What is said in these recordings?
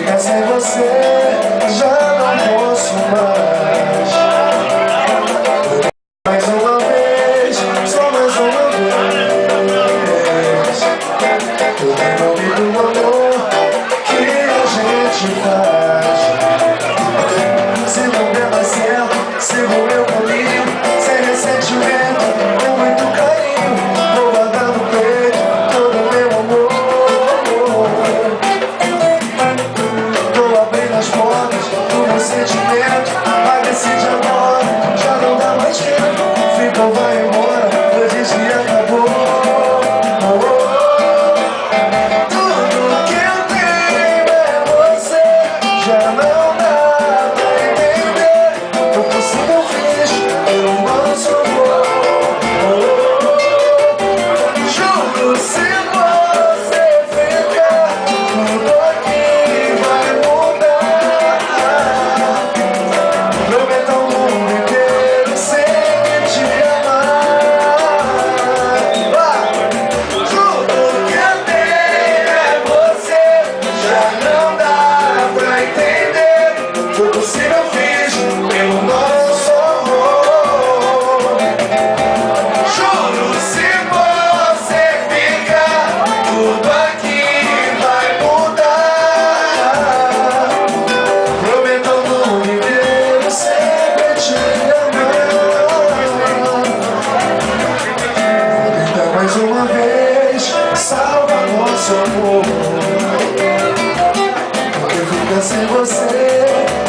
ficar sem você, já não posso mais. Mais uma vez, só mais uma vez. Eu tenho ouvido o amor que a gente faz. Se não der mais certo, sigo o meu caminho, sem ressentimento, com muito carinho. Vou guardar no peito todo o meu amor. Tô abrindo as portas do meu sentimento, mas decide agora, já não dá mais tempo. Fica ou vai embora, eu disse que acabou. Tudo que eu tenho é você, já não dá pra entender. O possível eu fiz, eu não sou bom. Juro, se você ficar, tudo aqui vai mudar. Prometo ao mundo inteiro sempre te amar. Tudo que eu tenho é você, já não dá pra entender. Foi possível eu fiz pelo nosso amor. Juro, se você ficar, tudo aqui vai mudar. Prometo ao mundo inteiro sempre te amar. Vou tentar mais uma vez salvar nosso amor, porque ficar sem você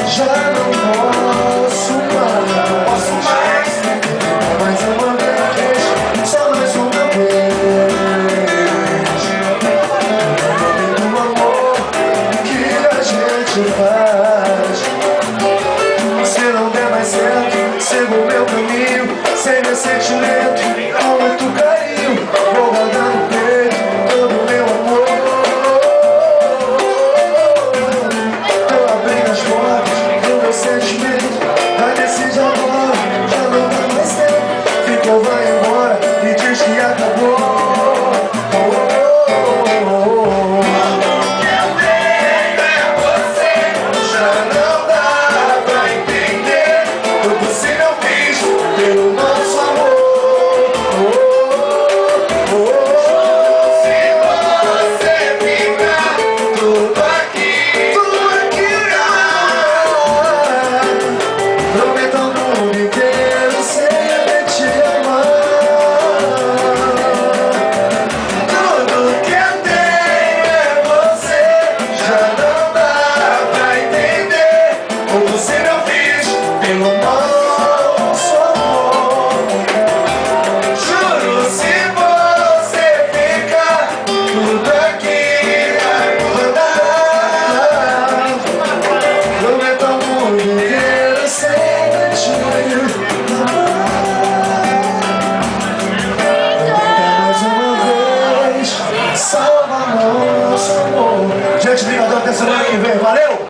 já não posso mais. Mais uma vez, só mais uma vez. Eu tenho um amor que a gente faz.